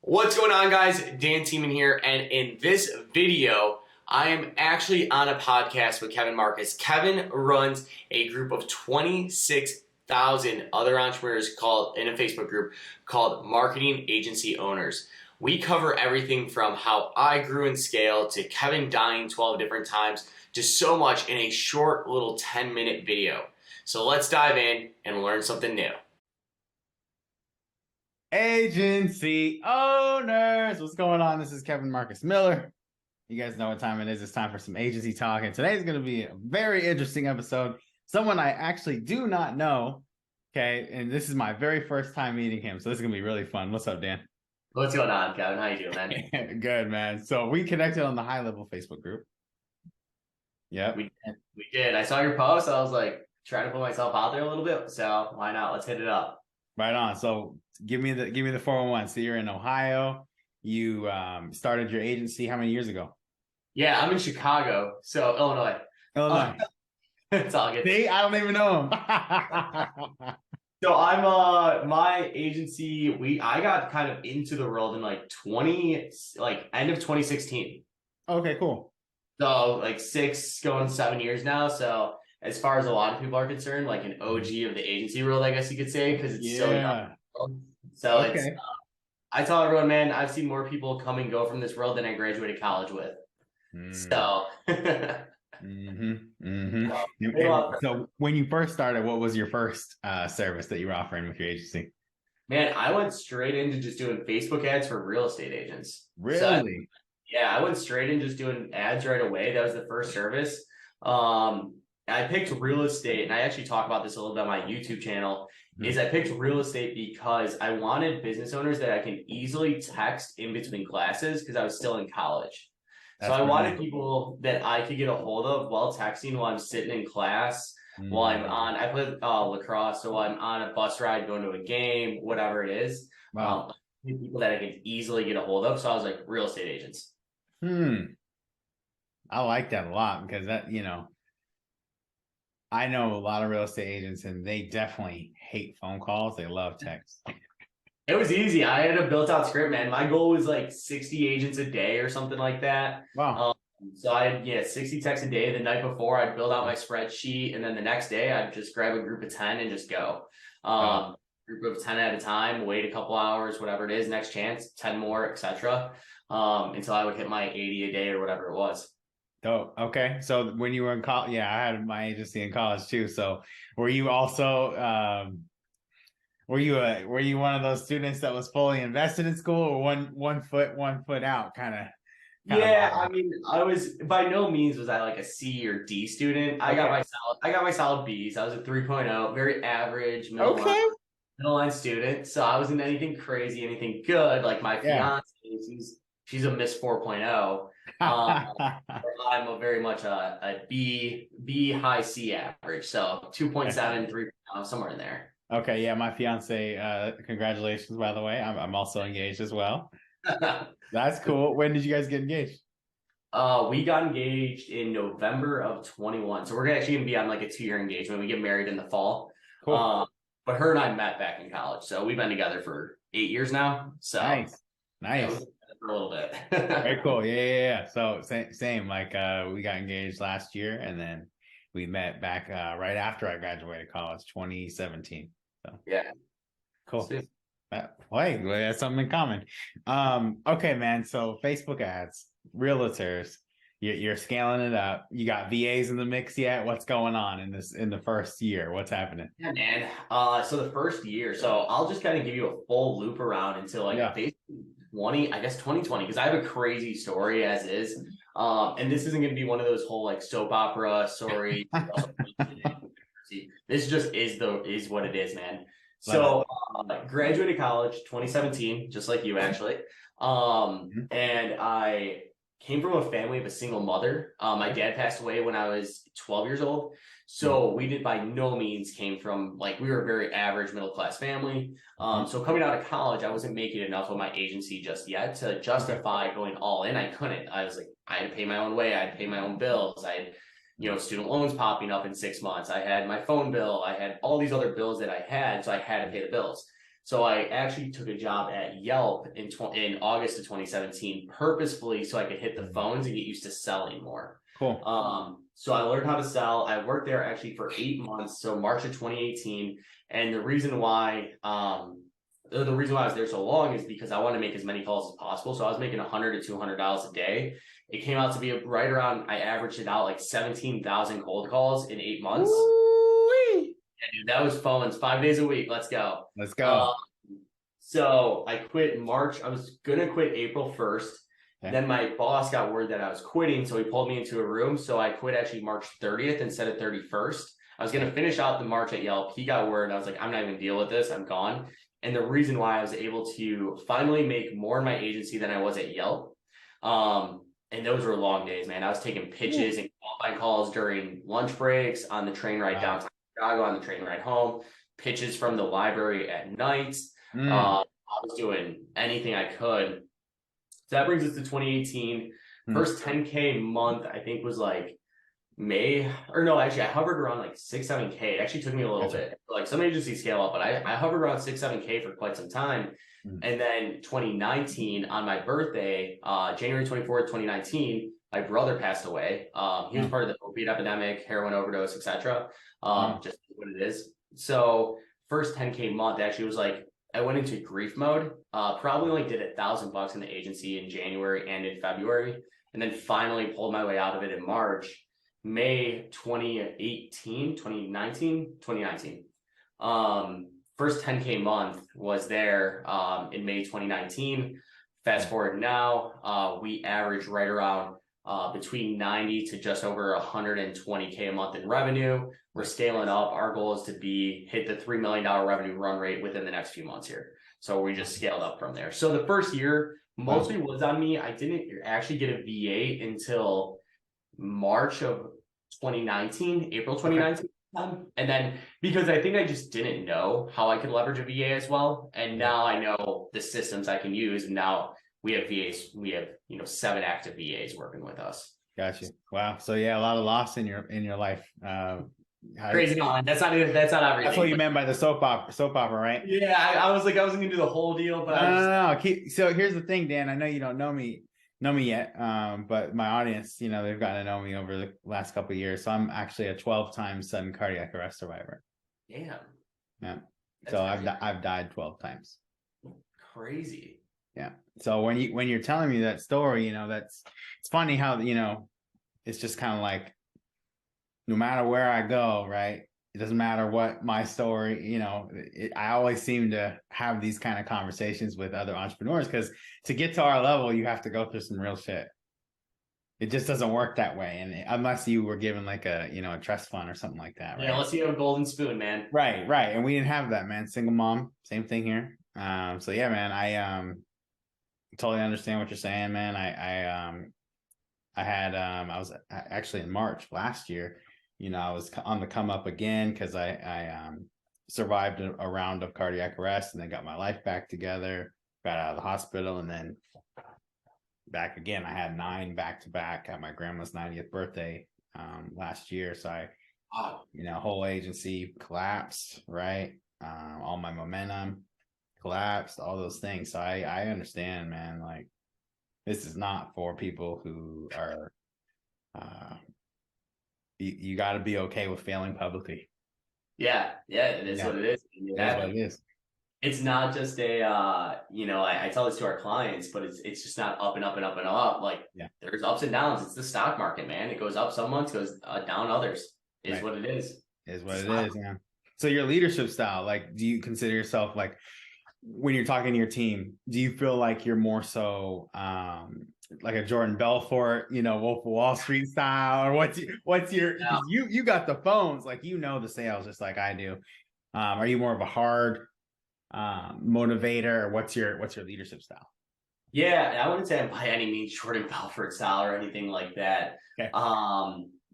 What's going on, guys? Dan Tiemann here, and in this video, I am actually on a podcast with Kevin Marcus. Kevin runs a group of 26,000 other entrepreneurs in a Facebook group called Marketing Agency Owners. We cover everything from how I grew and scaled to Kevin dying 12 different times, just so much in a short little 10-minute video. So let's dive in and learn something new. Agency owners, what's going on? This is Kevin Marcus Miller. You guys know what time it is. It's time for some agency talk, and today's going to be a very interesting episode. Someone I actually do not know, okay, and this is my very first time meeting him, so this is going to be really fun. What's up, Dan? What's going on, Kevin? How you doing, man? Good, man. So we connected on the high level Facebook group. Yeah, We did. I saw your post. I was like trying to put myself out there a little bit. So why not? Let's hit it up. right on. So give me the 411. So you're in Ohio. You started your agency how many years ago? Yeah, I'm in Chicago, so Illinois. Illinois. It's all good. See, I don't even know him. So I'm my agency. I got kind of into the world in end of 2016. Okay, cool. So like 7 years now. So as far as a lot of people are concerned, like an OG of the agency world, I guess you could say, because it's so young. So okay. I tell everyone, man, I've seen more people come and go from this world than I graduated college with. So. So when you first started, what was your first service that you were offering with your agency? Man, I went straight into just doing Facebook ads for real estate agents. Really? So I went straight into just doing ads right away. That was the first service. I picked real estate, and I actually talk about this a little bit on my YouTube channel, is I picked real estate because I wanted business owners that I can easily text in between classes because I was still in college. So I wanted people that I could get a hold of while texting while I'm sitting in class, while I play lacrosse, so while I'm on a bus ride, going to a game, whatever it is. Wow. People that I could easily get a hold of. So I was like, real estate agents. I like that a lot because I know a lot of real estate agents and they definitely hate phone calls. They love text. It was easy. I had a built-out script, man. My goal was like 60 agents a day or something like that. Wow. So I had 60 texts a day. The night before, I'd build out my spreadsheet, and then the next day, I'd just grab a group of 10 and just go. Group of 10 at a time, wait a couple hours, whatever it is, next chance, 10 more, etc. Until I would hit my 80 a day or whatever it was. Oh, okay. So when you were in college, I had my agency in college too. So were you also were you one of those students that was fully invested in school, or one foot out kind of? Yeah, I mean, I was by no means was I like a C or D student. I got my solid B's. I was a 3.0, very average middle line student. So I wasn't anything crazy, anything good. Like my fiance, she's a Miss 4.0. I'm very much a B high C average. So 2.7, 3.0, somewhere in there. Okay, yeah, my fiance, congratulations, by the way. I'm also engaged as well. That's cool. When did you guys get engaged? We got engaged in November of 21. So we're actually gonna be on like a 2-year engagement. We get married in the fall. Cool. But her and I met back in college. So we've been together for 8 years now. So nice. For a little bit. Very cool. Yeah. So same. Like we got engaged last year, and then we met back right after I graduated college, 2017. So yeah, cool. Wait, we have something in common. Okay, man. So Facebook ads, realtors, you're scaling it up. You got VAs in the mix yet? What's going on in the first year? What's happening? Yeah, man. So the first year. So I'll just kind of give you a full loop around until basically 2020, because I have a crazy story as is. And this isn't going to be one of those whole like soap opera story. This just is what it is, man. So graduated college 2017, just like you actually. And I came from a family of a single mother. My dad passed away when I was 12 years old. So we did by no means came from we were a very average middle class family. So coming out of college, I wasn't making enough with my agency just yet to justify going all in. I couldn't. I was like, I had to pay my own way. I had to pay my own bills. I had student loans popping up in 6 months. I had my phone bill. I had all these other bills that I had, so I had to pay the bills. So I actually took a job at Yelp in August of 2017 purposefully so I could hit the phones and get used to selling more. Cool. So I learned how to sell. I worked there actually for 8 months, so March of 2018. And the reason why I was there so long is because I wanted to make as many calls as possible. So I was making $100 to $200 a day. It came out to be right around, I averaged it out like 17,000 cold calls in 8 months. Woo-wee. Yeah, dude, that was phones 5 days a week. Let's go. Let's go. So I quit March. I was gonna quit April 1st. Okay. Then my boss got word that I was quitting, so he pulled me into a room. So I quit actually March 30th instead of 31st. I was gonna finish out the March at Yelp. He got word, and I was like, I'm not even gonna deal with this. I'm gone. And the reason why I was able to finally make more in my agency than I was at Yelp. And those were long days, man. I was taking pitches and qualifying calls during lunch breaks, on the train ride downtown Chicago, on the train ride home, pitches from the library at night. I was doing anything I could. So that brings us to 2018. First 10K month, I think, was like May, or no, actually, I hovered around like 6-7K. It actually took me a little bit. Like some agencies scale up, but I hovered around 6-7K for quite some time. And then 2019, on my birthday, January 24th, 2019, my brother passed away. He was part of the opiate epidemic, heroin overdose, etc. Just what it is. So first 10K month actually was like, I went into grief mode. Probably only did $1,000 in the agency in January and in February, and then finally pulled my way out of it in March. May 2019. First 10K month was there in May 2019. Fast forward now, we average right around between 90 to just over 120K a month in revenue. We're scaling up. Our goal is to hit the $3 million revenue run rate within the next few months here. So we just scaled up from there. So the first year mostly was on me. I didn't actually get a VA until March of 2019, April 2019. And then because I think I just didn't know how I could leverage a VA as well. And now I know the systems I can use. And now we have VAs. We have, 7 active VAs working with us. Gotcha. Wow. So yeah, a lot of loss in your life. Crazy on. That's not everything. That's what you meant by the soap opera, right? Yeah, I was like, I wasn't gonna do the whole deal, but no. So here's the thing, Dan. I know you don't know me yet, but my audience, they've gotten to know me over the last couple of years. So I'm actually a 12-time sudden cardiac arrest survivor. Damn. Yeah. So I've died 12 times. Crazy. Yeah. So when you're telling me that story, it's funny how it's just kind of like, no matter where I go, right? It doesn't matter what my story, I always seem to have these kind of conversations with other entrepreneurs, because to get to our level, you have to go through some real shit. It just doesn't work that way. And unless you were given like a trust fund or something like that. Right? Yeah. Unless you have a golden spoon, man. Right. And we didn't have that, man. Single mom, same thing here. So yeah, man, I totally understand what you're saying, man. I was actually in March last year, I was on the come up again because I survived a round of cardiac arrest and then got my life back together, got out of the hospital, and then back again. I had 9 back to back at my grandma's 90th birthday last year. So whole agency collapsed, right? All my momentum collapsed, all those things. So I understand, man, like this is not for people who are you got to be okay with failing publicly. Yeah, it is what it is. That's what it is. It's not just a I tell this to our clients, but it's just not up and up and up and up. Like there's ups and downs. It's the stock market, man. It goes up some months, goes down others. Is what it is. Is what it is, man. So your leadership style, like, do you consider yourself, like, when you're talking to your team, do you feel like you're more so like a Jordan Belfort, Wolf of Wall Street style, or what's your you got the phones, like, the sales just like I do. Are you more of a hard motivator, or what's your leadership style? Yeah, I wouldn't say I'm by any means Jordan Belfort style or anything like that. Okay.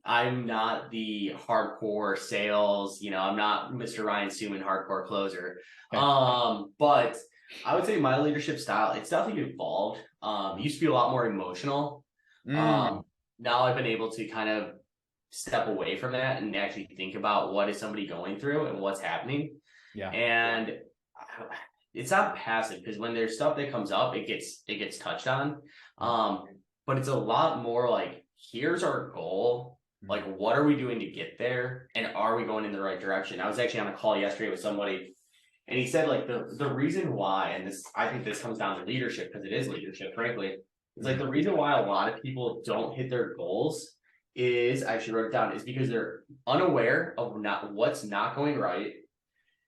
I'm not the hardcore sales, I'm not Mr. Ryan Suman hardcore closer. Okay. But I would say my leadership style, it's definitely evolved. It used to be a lot more emotional. Now I've been able to kind of step away from that and actually think about what is somebody going through and what's happening. Yeah. And it's not passive, because when there's stuff that comes up, it gets touched on. But it's a lot more like, here's our goal. Like, what are we doing to get there? And are we going in the right direction? I was actually on a call yesterday with somebody, and he said, like, the reason why, and this, I think this comes down to leadership, because it is leadership, frankly. It's like the reason why a lot of people don't hit their goals is, I actually wrote it down, is because they're unaware of what's not going right.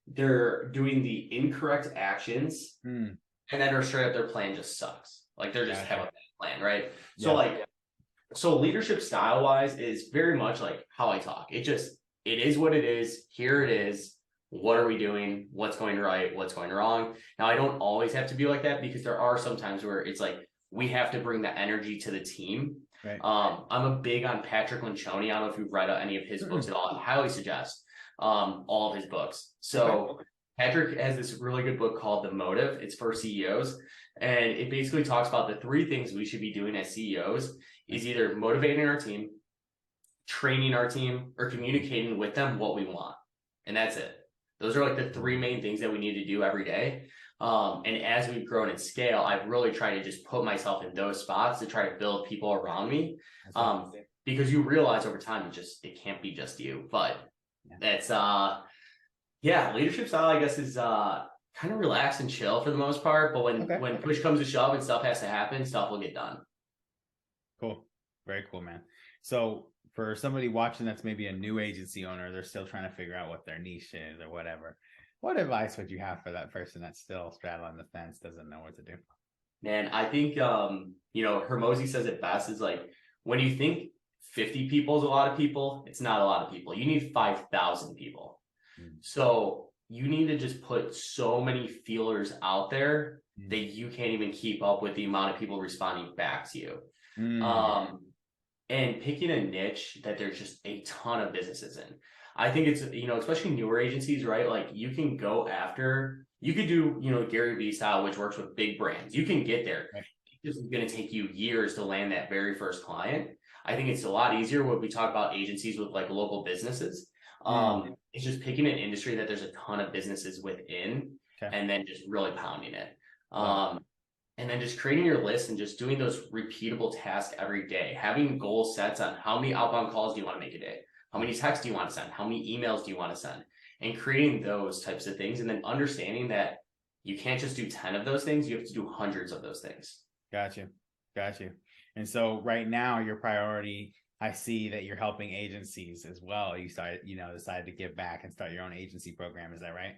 They're doing the incorrect actions, and then they're straight up, their plan just sucks. Like, they're just have a bad plan, right? So leadership style wise is very much like how I talk. It is what it is. Here it is. What are we doing? What's going right? What's going wrong? Now, I don't always have to be like that, because there are some times where it's like, we have to bring the energy to the team. Right. I'm a big on Patrick Lencioni. I don't know if you've read any of his books at all. I highly suggest all of his books. So Patrick has this really good book called The Motive. It's for CEOs. And it basically talks about the 3 things we should be doing as CEOs is either motivating our team, training our team, or communicating with them what we want. And that's it. Those are like the 3 main things that we need to do every day. And as we've grown in scale, I've really tried to just put myself in those spots to try to build people around me. Because you realize over time, it can't be just you. But that's, leadership style, I guess, is kind of relax and chill for the most part. But when push comes to shove and stuff has to happen, stuff will get done. Cool. Very cool, man. So for somebody watching that's maybe a new agency owner, they're still trying to figure out what their niche is or whatever. What advice would you have for that person that's still straddling the fence, doesn't know what to do? Man, I think, Hermosi says it best, is like, when you think 50 people is a lot of people, it's not a lot of people. You need 5,000 people. So you need to just put so many feelers out there that you can't even keep up with the amount of people responding back to you. And picking a niche that there's just a ton of businesses in. I think it's, especially newer agencies, right? Like, you can go after, you could do, Gary Vee style, which works with big brands. You can get there. Right. It's just going to take you years to land that very first client. I think it's a lot easier when we talk about agencies with like local businesses. It's just picking an industry that there's a ton of businesses within, and then just really pounding it. And then just creating your list and just doing those repeatable tasks every day, having goal sets on how many outbound calls do you want to make a day? How many texts do you want to send? How many emails do you want to send? And creating those types of things, and then understanding that you can't just do 10 of those things. You have to do hundreds of those things. Got you. And so right now, your priority, I see that you're helping agencies as well. You decided to give back and start your own agency program. Is that right?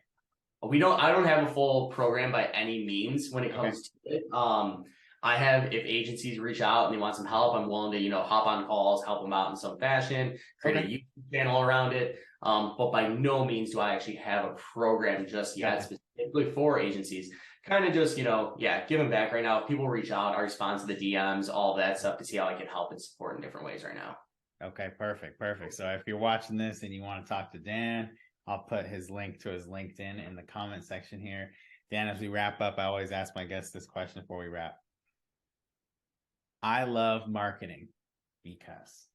I don't have a full program by any means when it comes to it. I have, if agencies reach out and they want some help, I'm willing to, hop on calls, help them out in some fashion, create a YouTube channel around it. But by no means do I actually have a program just yet, specifically for agencies. Kind of just, give them back right now. If people reach out, I respond to the DMs, all that stuff, to see how I can help and support in different ways right now. Okay, perfect. So if you're watching this and you want to talk to Dan, I'll put his link to his LinkedIn in the comment section here. Dan, as we wrap up, I always ask my guests this question before we wrap. I love marketing because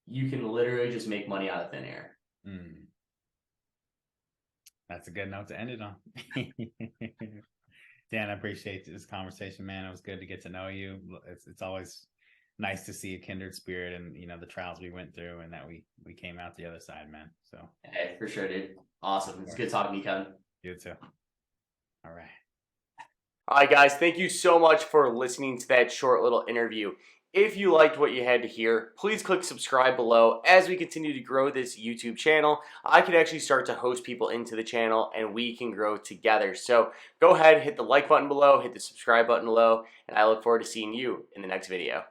you can literally just make money out of thin air. That's a good note to end it on. Dan, I appreciate this conversation, man. It was good to get to know you. It's always nice to see a kindred spirit and, the trials we went through, and that we came out the other side, man. So hey, for sure, dude. Awesome. It's good talking to you, Kevin. You too. All right. All right, guys. Thank you so much for listening to that short little interview. If you liked what you had to hear, please click subscribe below. As we continue to grow this YouTube channel, I can actually start to host people into the channel and we can grow together. So go ahead, hit the like button below, hit the subscribe button below, and I look forward to seeing you in the next video.